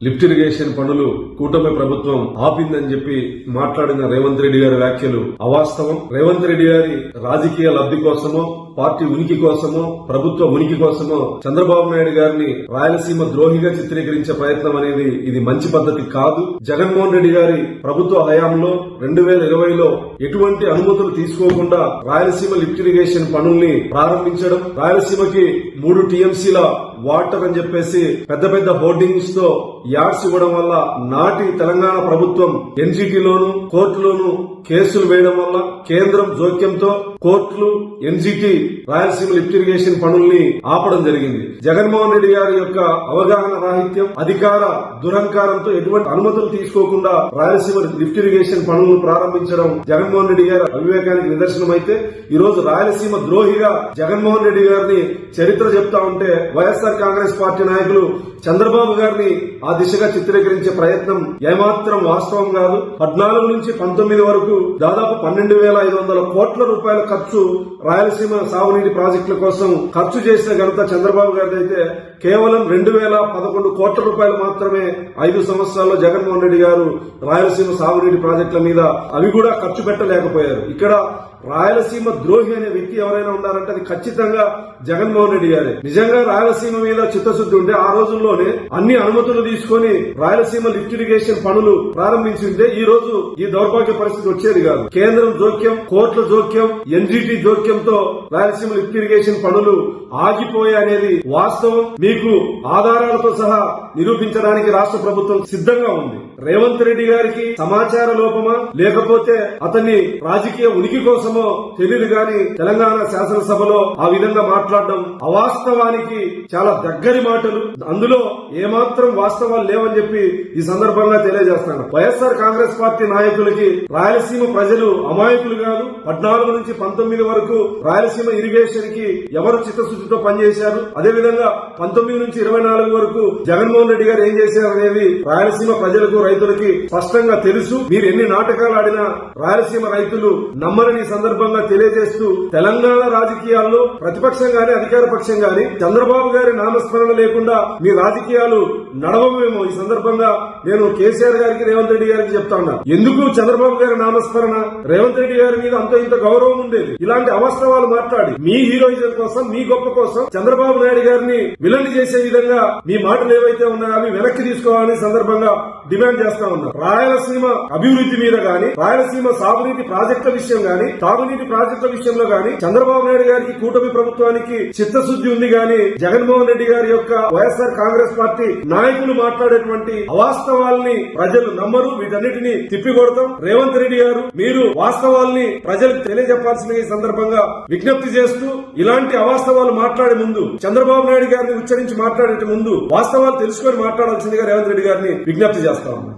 Lift irrigation పనులు కూటమి ప్రభుత్వం ఆపిందని చెప్పి మాట్లాడిన రేవంత్ రెడ్డి గారి వ్యాఖ్యలు అవాస్తవం. రేవంత్ రెడ్డి గారి రాజకీయ లబ్ధి కోసమో, పార్టీ ఉనికి కోసమో, ప్రభుత్వ ఉనికి కోసమో చంద్రబాబు నాయుడు గారిని రాయలసీమ ద్రోహిగా చిత్రీకరించే ప్రయత్నం అనేది ఇది మంచి పద్ధతి కాదు. జగన్మోహన్ రెడ్డి గారి ప్రభుత్వ హయాంలో 2020లో ఎటువంటి అనుమతులు తీసుకోకుండా రాయలసీమ లిఫ్ట్ ఇరిగేషన్ పనుల్ని ప్రారంభించడం, రాయలసీమకి 3 టీఎంసీల వాటర్ అని చెప్పేసి పెద్ద పెద్ద హోర్డింగ్స్ తో యాడ్స్ ఇవ్వడం వల్ల నాటి తెలంగాణ ప్రభుత్వం ఎన్జిటిలోను కోర్టులోను కేసులు వేయడం వల్ల కేంద్రం జోక్యంతో కోర్టులు ఎన్జిటి రాయలసీమ లిఫ్ట్ ఇరిగేషన్ పనుల్ని ఆపడం జరిగింది. జగన్మోహన్ రెడ్డి గారి యొక్క అవగాహన రాహిత్యం, అధికార దురహంకారంతో ఎటువంటి అనుమతులు తీసుకోకుండా రాయలసీమ లిఫ్ట్ ఇరిగేషన్ పనులను ప్రారంభించడం జగన్మోహన్ రెడ్డి గారి అవివేకానికి నిదర్శనమైతే ఈ రోజు రాయలసీమ ద్రోహిగా జగన్మోహన్ రెడ్డి గారిని చరిత్ర చెప్తా ఉంటే వైఎస్ఆర్ కాంగ్రెస్ పార్టీ నాయకులు చంద్రబాబు గారిని ఆ దిశగా చిత్రీకరించే ప్రయత్నం ఏమాత్రం వాస్తవం కాదు. 14 నుంచి 19 వరకు దాదాపు 12,500 కోట్ల రూపాయల ఖర్చు రాయలసీమ సాగునీటి ప్రాజెక్టుల కోసం ఖర్చు చేసిన ఘనత చంద్రబాబు గారిదైతే కేవలం 2,011 కోట్ల రూపాయలు మాత్రమే 5 సంవత్సరాల్లో జగన్మోహన్ రెడ్డి గారు రాయలసీమ సాగునీటి ప్రాజెక్టుల మీద అవి కూడా ఖర్చు పెట్టలేకపోయారు. ఇక్కడ రాయలసీమ ద్రోహి అనే వ్యక్తి ఎవరైనా ఉన్నారంటే అది ఖచ్చితంగా జగన్మోహన్ రెడ్డి గారే. నిజంగా రాయలసీమ మీద చిత్తశుద్ధి ఉంటే ఆ రోజుల్లోనే అన్ని అనుమతులు తీసుకుని రాయలసీమ లిఫ్ట్ ఇరిగేషన్ పనులు ప్రారంభించి ఉంటే ఈ రోజు ఈ దౌర్భాగ్య పరిస్థితి వచ్చేది కాదు. కేంద్రం జోక్యం, కోర్టుల జోక్యం, ఎన్జిటి జోక్యంతో రాయలసీమ లిఫ్ట్ ఇరిగేషన్ పనులు ఆగిపోయాయనేది వాస్తవం. మీకు ఆధారాలతో సహా నిరూపించడానికి రాష్ట్ర ప్రభుత్వం సిద్ధంగా ఉంది. రేవంత్ రెడ్డి గారికి సమాచార లోపమా లేకపోతే అతన్ని రాజకీయ ఉనికి కోసమో తెలియదు గాని తెలంగాణ శాసనసభలో ఆ విధంగా మాట్లాడడం అవాస్తవానికి చాలా దగ్గరి మాటలు. అందులో ఏమాత్రం వాస్తవాలు లేవని చెప్పి ఈ సందర్భంగా తెలియజేస్తాను. వైఎస్ఆర్ కాంగ్రెస్ పార్టీ నాయకులకి రాయలసీమ ప్రజలు అమాయకులు కాదు. 14 నుంచి 19 వరకు రాయలసీమ ఇరిగేషన్ కి ఎవరు చిత్తశుద్ధితో పనిచేశారు, అదేవిధంగా 19 నుంచి 24 వరకు జగన్మోహన్ రెడ్డి గారు ఏం చేశారు అనేది రాయలసీమ ప్రజలకు, రైతులకి స్పష్టంగా తెలుసు. మీరు ఎన్ని నాటకాలు ఆడినా రాయలసీమ రైతులు నమ్మరని సందర్భంగా తెలియజేస్తూ తెలంగాణ రాజకీయాల్లో ప్రతిపక్షం గాని అధికార పక్షం గాని చంద్రబాబు గారి నామస్మరణ లేకుండా మీ రాజకీయాలు నడవమేమో ఈ సందర్భంగా నేను కేసీఆర్ గారికి, రేవంత్ రెడ్డి గారికి చెప్తా ఉన్నా. ఎందుకు చంద్రబాబు గారి నామస్మరణ? రేవంత్ రెడ్డి గారి మీద అంత ఇంత గౌరవం ఉండేది. ఇలాంటి అవాస్తవాలు మాట్లాడి మీ హీరోయిజం కోసం, మీ గొప్ప కోసం చంద్రబాబు నాయుడు గారిని విలన్ చేసే విధంగా మీ మాటలు ఏవైతే ఉన్నాయో అవి వెనక్కి తీసుకోవాలని సందర్భంగా డిమాండ్ చేస్తా ఉన్నారు. రాయలసీమ అభివృద్ధి మీద గాని, రాయలసీమ సాగునీటి ప్రాజెక్టుల విషయం గాని, తాగునీటి ప్రాజెక్టుల విషయంలో గాని చంద్రబాబు నాయుడు గారికి, కూటమి ప్రభుత్వానికి చిత్తశుద్ధి ఉంది గాని జగన్మోహన్ రెడ్డి గారి యొక్క వైఎస్ఆర్ కాంగ్రెస్ పార్టీ నాయకులు మాట్లాడేటువంటి అవాస్తవాల్ని ప్రజలు నమ్మరు. వీటన్నిటిని తిప్పికొడతాం. రేవంత్ రెడ్డి గారు మీరు వాస్తవాల్ని ప్రజలకు తెలియజెప్పాల్సిన ఈ సందర్భంగా విజ్ఞప్తి చేస్తూ ఇలాంటి అవాస్తవాలు మాట్లాడే ముందు, చంద్రబాబు నాయుడు గారిని ఉచ్చరించి మాట్లాడే ముందు వాస్తవాలు తెలుసుకొని మాట్లాడాల్సిందిగా రేవంత్ రెడ్డి గారిని విజ్ఞప్తి చేస్తా ఉన్నాం.